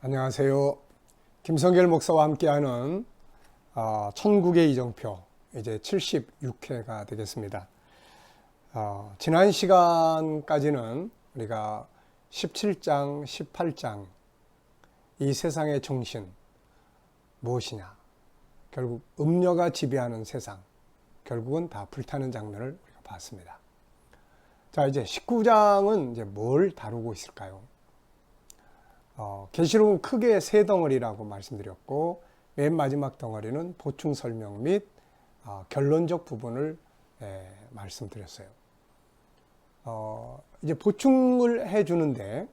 안녕하세요. 김성결 목사와 함께하는 천국의 이정표 이제 76회가 되겠습니다. 지난 시간까지는 우리가 17장, 18장 이 세상의 정신 무엇이냐, 결국 음녀가 지배하는 세상, 결국은 다 불타는 장면을 우리가 봤습니다. 자, 이제 19장은 이제 뭘 다루고 있을까요? 계시록은 크게 세 덩어리라고 말씀드렸고, 맨 마지막 덩어리는 보충 설명 및 결론적 부분을 말씀드렸어요. 이제 보충을 해주는데,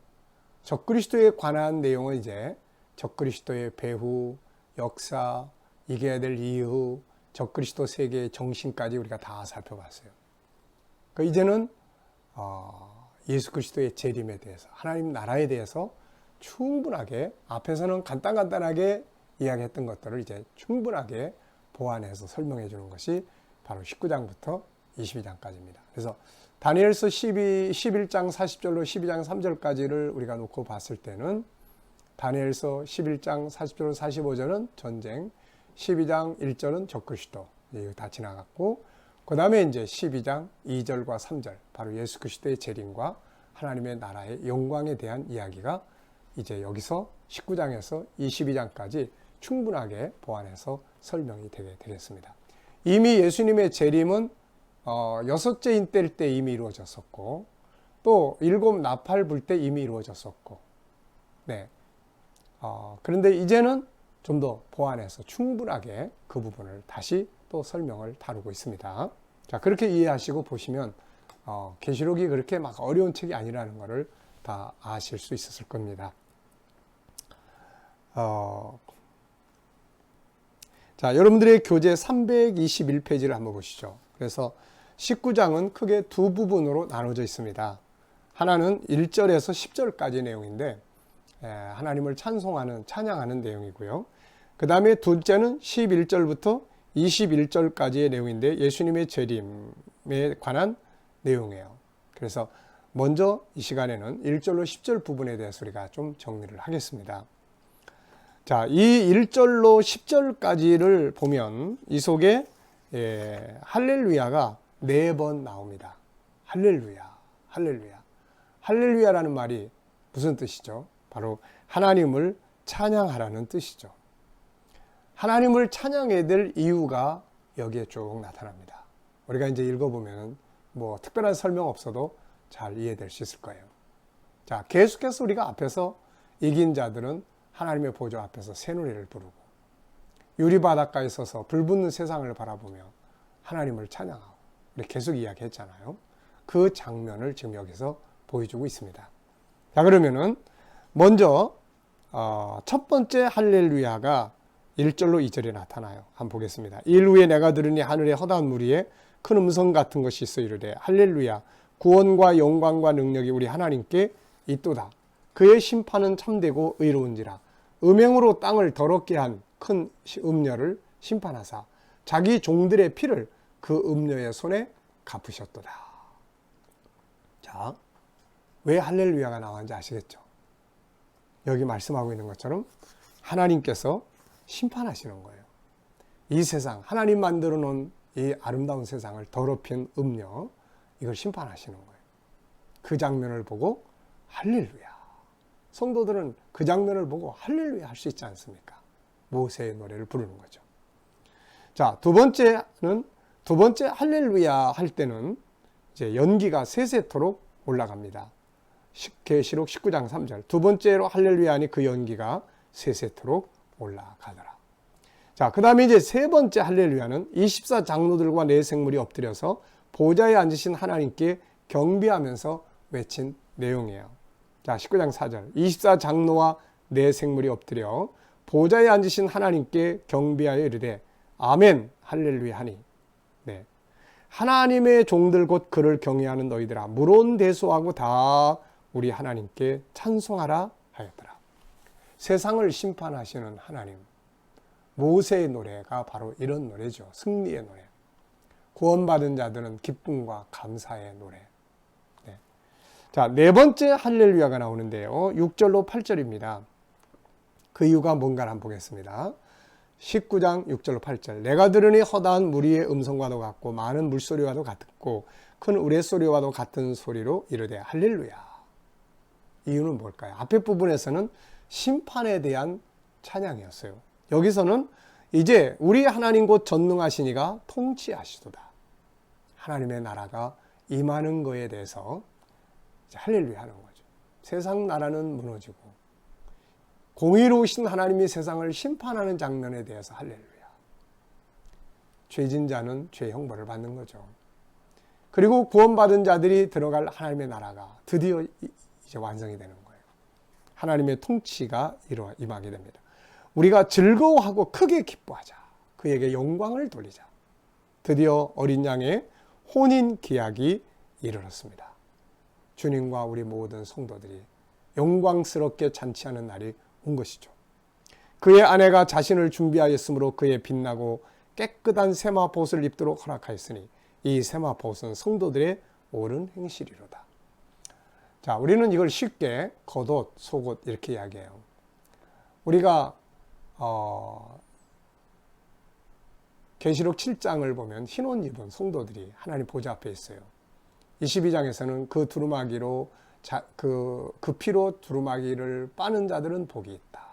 적그리스도에 관한 내용은 이제 적그리스도의 배후, 역사, 이겨야 될 이유, 적그리스도 세계의 정신까지 우리가 다 살펴봤어요. 이제는 예수 그리스도의 재림에 대해서, 하나님 나라에 대해서 충분하게, 앞에서는 간단하게 이야기했던 것들을 이제 충분하게 보완해서 설명해 주는 것이 바로 19장부터 22장까지입니다. 그래서 다니엘서 11장 40절로 12장 3절까지를 우리가 놓고 봤을 때는 다니엘서 11장 40절로 45절은 전쟁, 12장 1절은 적그리스도, 이거 다 지나갔고, 그 다음에 이제 12장 2절과 3절, 바로 예수 그리스도의 재림과 하나님의 나라의 영광에 대한 이야기가 이제 여기서 19장에서 22장까지 충분하게 보완해서 설명이 되겠습니다. 이미 예수님의 재림은 여섯째인 때일 때 이미 이루어졌었고, 또 일곱 나팔 불 때 이미 이루어졌었고, 네. 그런데 이제는 좀 더 보완해서 충분하게 그 부분을 다시 또 설명을 다루고 있습니다. 자, 그렇게 이해하시고 보시면 계시록이 그렇게 막 어려운 책이 아니라는 것을 다 아실 수 있었을 겁니다. 자, 여러분들의 교재 321페이지를 한번 보시죠. 그래서 19장은 크게 두 부분으로 나눠져 있습니다. 하나는 1절에서 10절까지 내용인데 하나님을 찬양하는 내용이고요. 그 다음에 둘째는 11절부터 21절까지의 내용인데 예수님의 재림에 관한 내용이에요. 그래서 먼저 이 시간에는 1절로 10절 부분에 대해서 우리가 좀 정리를 하겠습니다. 자, 이 1절로 10절까지를 보면 이 속에 할렐루야가 4번 나옵니다. 할렐루야, 할렐루야. 할렐루야라는 말이 무슨 뜻이죠? 바로 하나님을 찬양하라는 뜻이죠. 하나님을 찬양해야 될 이유가 여기에 쭉 나타납니다. 우리가 이제 읽어보면 뭐 특별한 설명 없어도 잘 이해될 수 있을 거예요. 자, 계속해서 우리가 앞에서 이긴 자들은 하나님의 보좌 앞에서 새 노래를 부르고, 유리바닷가에 서서 불붙는 세상을 바라보며 하나님을 찬양하고, 이렇게 계속 이야기했잖아요. 그 장면을 지금 여기서 보여주고 있습니다. 자, 그러면은 먼저 첫 번째 할렐루야가 1절로 2절에 나타나요. 한번 보겠습니다. 일 후에 내가 들으니 하늘의 허다한 무리에 큰 음성 같은 것이 있어 이르되 할렐루야, 구원과 영광과 능력이 우리 하나님께 있도다. 그의 심판은 참되고 의로운지라. 음행으로 땅을 더럽게 한 큰 음녀를 심판하사 자기 종들의 피를 그 음녀의 손에 갚으셨도다. 자, 왜 할렐루야가 나왔는지 아시겠죠? 여기 말씀하고 있는 것처럼 하나님께서 심판하시는 거예요. 이 세상, 하나님 만들어 놓은 이 아름다운 세상을 더럽힌 음녀, 이걸 심판하시는 거예요. 그 장면을 보고 할렐루야. 성도들은 그 장면을 보고 할렐루야 할 수 있지 않습니까? 모세의 노래를 부르는 거죠. 자, 두 번째 할렐루야 할 때는 이제 연기가 세세토록 올라갑니다. 계시록 19장 3절. 두 번째로 할렐루야 하니 그 연기가 세세토록 올라가더라. 자, 그 다음에 이제 세 번째 할렐루야는 24장로들과 네 생물이 엎드려서 보좌에 앉으신 하나님께 경배하면서 외친 내용이에요. 자, 19장 4절. 24장로와 네 생물이 엎드려 보좌에 앉으신 하나님께 경배하여 이르되 아멘 할렐루야 하니, 네. 하나님의 종들 곧 그를 경외하는 너희들아 물온대소하고 다 우리 하나님께 찬송하라 하였더라. 세상을 심판하시는 하나님, 모세의 노래가 바로 이런 노래죠. 승리의 노래. 구원받은 자들은 기쁨과 감사의 노래. 자, 네 번째 할렐루야가 나오는데요. 6절로 8절입니다. 그 이유가 뭔가를 한번 보겠습니다. 19장 6절로 8절. 내가 들으니 허다한 무리의 음성과도 같고 많은 물소리와도 같고 큰 우레소리와도 같은 소리로 이르되 할렐루야. 이유는 뭘까요? 앞에 부분에서는 심판에 대한 찬양이었어요. 여기서는 이제 우리 하나님 곧 전능하시니가 통치하시도다. 하나님의 나라가 임하는 거에 대해서 이제 할렐루야 하는 거죠. 세상 나라는 무너지고 공의로우신 하나님이 세상을 심판하는 장면에 대해서 할렐루야. 죄진 자는 죄의 형벌을 받는 거죠. 그리고 구원받은 자들이 들어갈 하나님의 나라가 드디어 이제 완성이 되는 거예요. 하나님의 통치가 임하게 됩니다. 우리가 즐거워하고 크게 기뻐하자. 그에게 영광을 돌리자. 드디어 어린 양의 혼인 기약이 이르렀습니다. 주님과 우리 모든 성도들이 영광스럽게 잔치하는 날이 온 것이죠. 그의 아내가 자신을 준비하였으므로 그의 빛나고 깨끗한 세마포옷을 입도록 허락하였으니 이 세마포옷은 성도들의 옳은 행실이로다. 자, 우리는 이걸 쉽게 겉옷, 속옷 이렇게 이야기해요. 우리가 계시록 7장을 보면 흰 옷 입은 성도들이 하나님 보좌 앞에 있어요. 22장에서는 그 두루마기로 그 피로 두루마기를 빠는 자들은 복이 있다.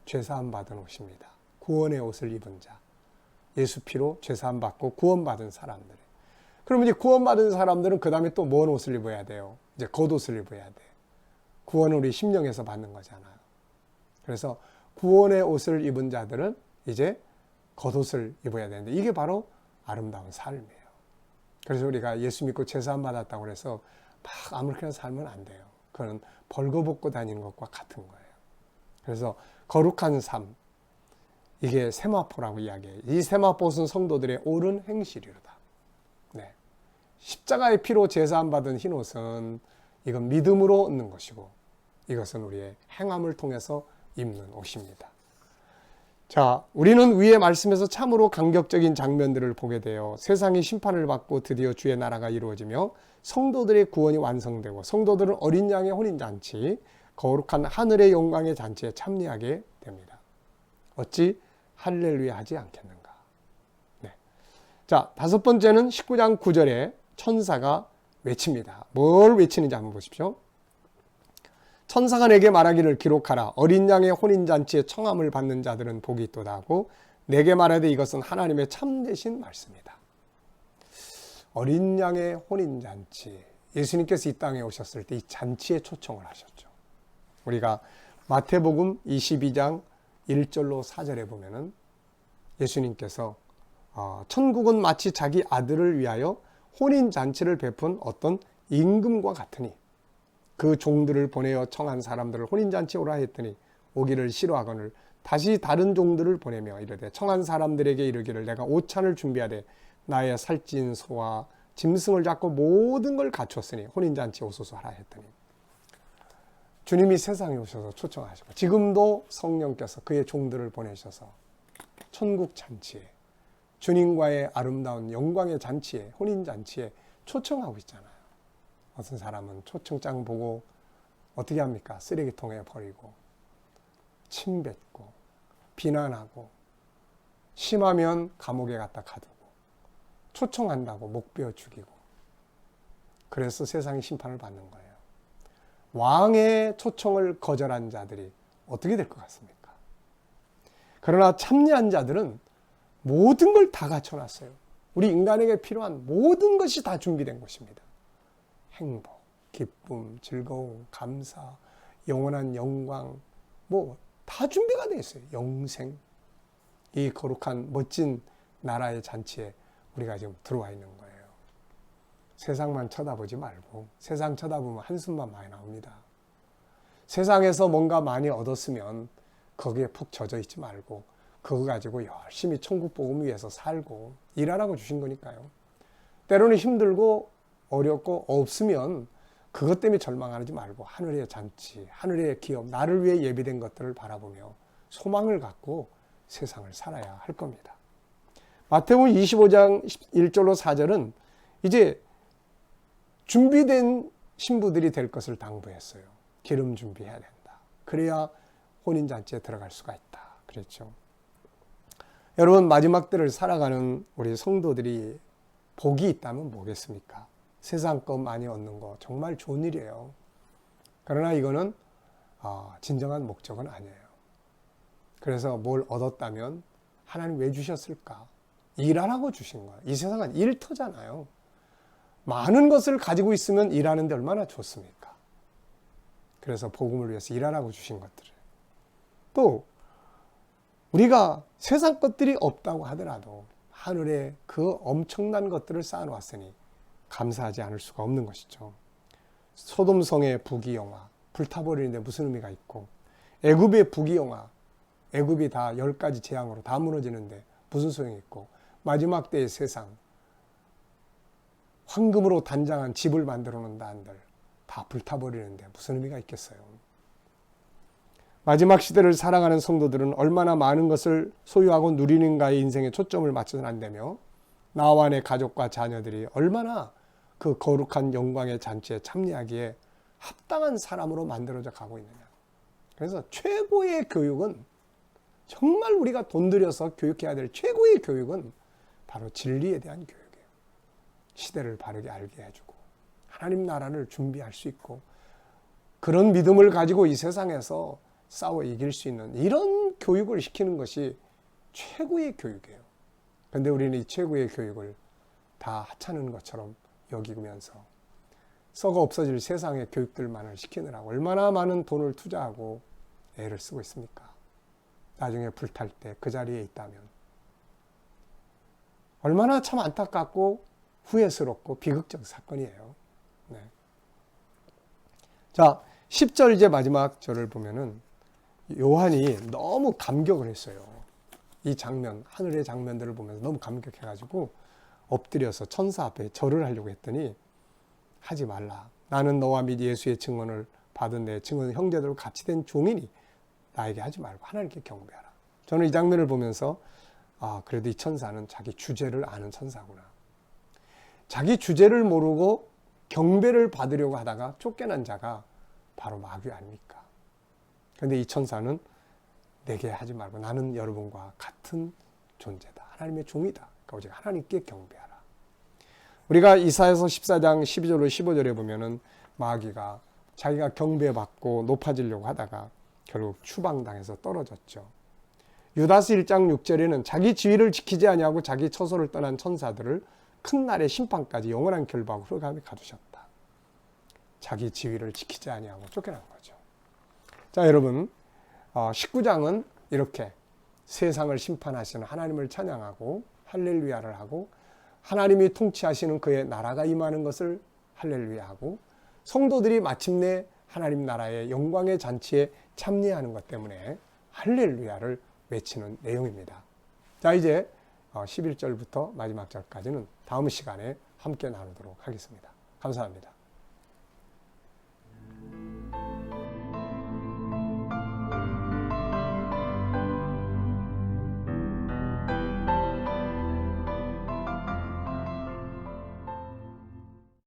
죄사함 받은 옷입니다. 구원의 옷을 입은 자. 예수 피로 죄사함 받고 구원받은 사람들. 그러면 이제 구원받은 사람들은 그 다음에 또 뭔 옷을 입어야 돼요? 이제 겉옷을 입어야 돼. 구원을 우리 심령에서 받는 거잖아요. 그래서 구원의 옷을 입은 자들은 이제 겉옷을 입어야 되는데 이게 바로 아름다운 삶이에요. 그래서 우리가 예수 믿고 죄사함 받았다고 해서 막 아무렇게나 살면 안 돼요. 그건 벌거벗고 다니는 것과 같은 거예요. 그래서 거룩한 삶, 이게 세마포라고 이야기해요. 이 세마포는 성도들의 옳은 행실이로다. 네. 십자가의 피로 제사함 받은 흰옷은 이건 믿음으로 얻는 것이고 이것은 우리의 행함을 통해서 입는 옷입니다. 자, 우리는 위의 말씀에서 참으로 감격적인 장면들을 보게 돼요. 세상이 심판을 받고 드디어 주의 나라가 이루어지며 성도들의 구원이 완성되고 성도들은 어린 양의 혼인잔치, 거룩한 하늘의 영광의 잔치에 참여하게 됩니다. 어찌 할렐루야 하지 않겠는가. 네. 자, 다섯 번째는 19장 9절에 천사가 외칩니다. 뭘 외치는지 한번 보십시오. 천사가 내게 말하기를 기록하라. 어린 양의 혼인잔치에 청함을 받는 자들은 복이 있도다 하고 내게 말하되 이것은 하나님의 참되신 말씀이다. 어린 양의 혼인잔치. 예수님께서 이 땅에 오셨을 때 이 잔치에 초청을 하셨죠. 우리가 마태복음 22장 1절로 4절에 보면은 예수님께서 천국은 마치 자기 아들을 위하여 혼인잔치를 베푼 어떤 임금과 같으니 그 종들을 보내어 청한 사람들을 혼인잔치에 오라 했더니 오기를 싫어하거늘 다시 다른 종들을 보내며 이르되 청한 사람들에게 이르기를 내가 오찬을 준비하되 나의 살찐 소와 짐승을 잡고 모든 걸 갖추었으니 혼인잔치에 오소서 하라 했더니 주님이 세상에 오셔서 초청하시고 지금도 성령께서 그의 종들을 보내셔서 천국 잔치에 주님과의 아름다운 영광의 잔치에 혼인잔치에 초청하고 있잖아요. 어떤 사람은 초청장 보고 어떻게 합니까? 쓰레기통에 버리고 침뱉고 비난하고 심하면 감옥에 갖다 가두고 초청한다고 목베어 죽이고 그래서 세상이 심판을 받는 거예요. 왕의 초청을 거절한 자들이 어떻게 될 것 같습니까? 그러나 참여한 자들은 모든 걸 다 갖춰놨어요. 우리 인간에게 필요한 모든 것이 다 준비된 것입니다. 행복, 기쁨, 즐거움, 감사, 영원한 영광, 뭐 다 준비가 되어 있어요. 영생, 이 거룩한 멋진 나라의 잔치에 우리가 지금 들어와 있는 거예요. 세상만 쳐다보지 말고 세상 쳐다보면 한숨만 많이 나옵니다. 세상에서 뭔가 많이 얻었으면 거기에 푹 젖어 있지 말고 그거 가지고 열심히 천국 복음 위해서 살고 일하라고 주신 거니까요. 때로는 힘들고 어렵고 없으면 그것 때문에 절망하지 말고 하늘의 잔치, 하늘의 기업, 나를 위해 예비된 것들을 바라보며 소망을 갖고 세상을 살아야 할 겁니다. 마태복음 25장 1절로 4절은 이제 준비된 신부들이 될 것을 당부했어요. 기름 준비해야 된다. 그래야 혼인잔치에 들어갈 수가 있다. 그랬죠. 여러분, 마지막 때를 살아가는 우리 성도들이 복이 있다면 뭐겠습니까? 세상 것 많이 얻는 거 정말 좋은 일이에요. 그러나 이거는 진정한 목적은 아니에요. 그래서 뭘 얻었다면 하나님 왜 주셨을까? 일하라고 주신 거예요. 이 세상은 일터잖아요. 많은 것을 가지고 있으면 일하는데 얼마나 좋습니까? 그래서 복음을 위해서 일하라고 주신 것들을. 또 우리가 세상 것들이 없다고 하더라도 하늘에 그 엄청난 것들을 쌓아놓았으니 감사하지 않을 수가 없는 것이죠. 소돔성의 부귀영화, 불타버리는데 무슨 의미가 있고, 애굽의 부귀영화, 애굽이 다 10가지 재앙으로 다 무너지는데 무슨 소용이 있고, 마지막 때의 세상, 황금으로 단장한 집을 만들어 놓는다 한들 다 불타버리는데 무슨 의미가 있겠어요. 마지막 시대를 살아가는 성도들은 얼마나 많은 것을 소유하고 누리는가의 인생에 초점을 맞춰서는 안 되며, 나와 내 가족과 자녀들이 얼마나 그 거룩한 영광의 잔치에 참여하기에 합당한 사람으로 만들어져 가고 있느냐. 그래서 최고의 교육은, 정말 우리가 돈 들여서 교육해야 될 최고의 교육은 바로 진리에 대한 교육이에요. 시대를 바르게 알게 해주고 하나님 나라를 준비할 수 있고, 그런 믿음을 가지고 이 세상에서 싸워 이길 수 있는 이런 교육을 시키는 것이 최고의 교육이에요. 그런데 우리는 이 최고의 교육을 다 하찮은 것처럼 여기면서 썩어 없어질 세상의 교육들만을 시키느라고 얼마나 많은 돈을 투자하고 애를 쓰고 있습니까? 나중에 불탈 때 그 자리에 있다면 얼마나 참 안타깝고 후회스럽고 비극적 사건이에요. 네. 자, 10절 이제 마지막 절을 보면은 요한이 너무 감격을 했어요. 이 장면, 하늘의 장면들을 보면서 너무 감격해가지고 엎드려서 천사 앞에 절을 하려고 했더니 하지 말라. 나는 너와 및 예수의 증언을 받은 내 증언 형제들과 같이 된 종이니 나에게 하지 말고 하나님께 경배하라. 저는 이 장면을 보면서 그래도 이 천사는 자기 주제를 아는 천사구나. 자기 주제를 모르고 경배를 받으려고 하다가 쫓겨난 자가 바로 마귀 아닙니까? 그런데 이 천사는 내게 하지 말고 나는 여러분과 같은 존재다. 하나님의 종이다. 그러니까 오직 하나님께 경배하라. 우리가 이사야서 14장 12절로 15절에 보면은 마귀가 자기가 경배받고 높아지려고 하다가 결국 추방당해서 떨어졌죠. 유다서 1장 6절에는 자기 지위를 지키지 아니하고 자기 처소를 떠난 천사들을 큰 날의 심판까지 영원한 결박으로 흑암에 가두셨다. 자기 지위를 지키지 아니하고 쫓겨난 거죠. 자, 여러분, 19장은 이렇게 세상을 심판하시는 하나님을 찬양하고 할렐루야를 하고, 하나님이 통치하시는 그의 나라가 임하는 것을 할렐루야하고, 성도들이 마침내 하나님 나라의 영광의 잔치에 참여하는 것 때문에 할렐루야를 외치는 내용입니다. 자, 이제 11절부터 마지막 절까지는 다음 시간에 함께 나누도록 하겠습니다. 감사합니다.